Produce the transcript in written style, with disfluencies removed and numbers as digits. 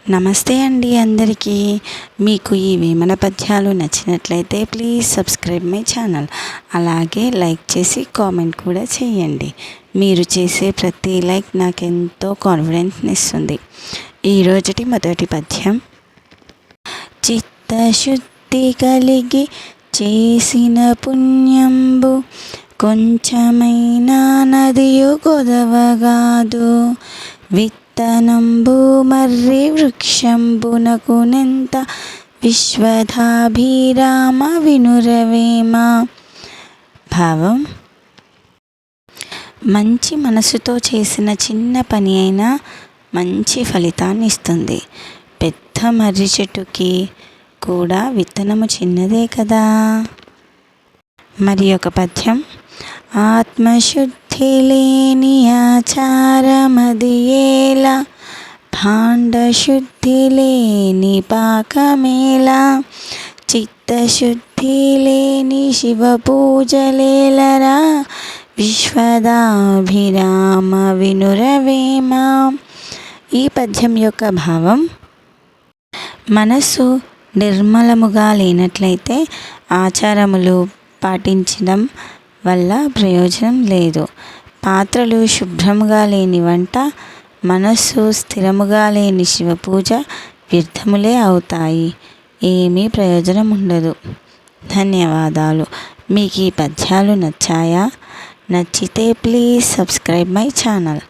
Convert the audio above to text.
నమస్తే అండి అందరికీ. మీకు ఈ వేమన పద్యాలు నచ్చినట్లయితే ప్లీజ్ సబ్స్క్రైబ్ మై ఛానల్. అలాగే లైక్ చేసి కామెంట్ కూడా చేయండి. మీరు చేసే ప్రతి లైక్ నాకు ఎంతో కాన్ఫిడెన్స్ని ఇస్తుంది. ఈరోజుటి మొదటి పద్యం. చిత్తశుద్ధి కలిగి చేసిన పుణ్యంబు కొంచెమైనా నదియు కొదవగాదు. విత్తనంబు మర్రి వృక్షంబునకునెంత విశ్వధాభిరామ వినురవేమ. భావం: మంచి మనసుతో చేసిన చిన్న పని అయినా మంచి ఫలితాన్ని ఇస్తుంది. పెద్ద మర్రి చెట్టుకి కూడా విత్తనము చిన్నదే కదా. మరి ఒక పద్యం. ఆత్మశుద్ధి లేని ఆచారమదియేలా, భాండశుద్ధి లేని పాకమేలా, చిత్తశుద్ధి లేని శివ పూజలేలరా, విశ్వదాభిరామ వినురవేమ. ఈ పద్యం యొక్క భావం: మనసు నిర్మలముగా లేనట్లయితే ఆచారములు పాటించడం వల్ల ప్రయోజనం లేదు. పాత్రలు శుభ్రముగా లేని వంట, మనస్సు స్థిరముగా లేని శివపూజ వ్యర్థములే అవుతాయి. ఏమీ ప్రయోజనం ఉండదు. ధన్యవాదాలు. మీకు ఈ పద్యాలు నచ్చాయా? నచ్చితే ప్లీజ్ సబ్స్క్రైబ్ మై ఛానల్.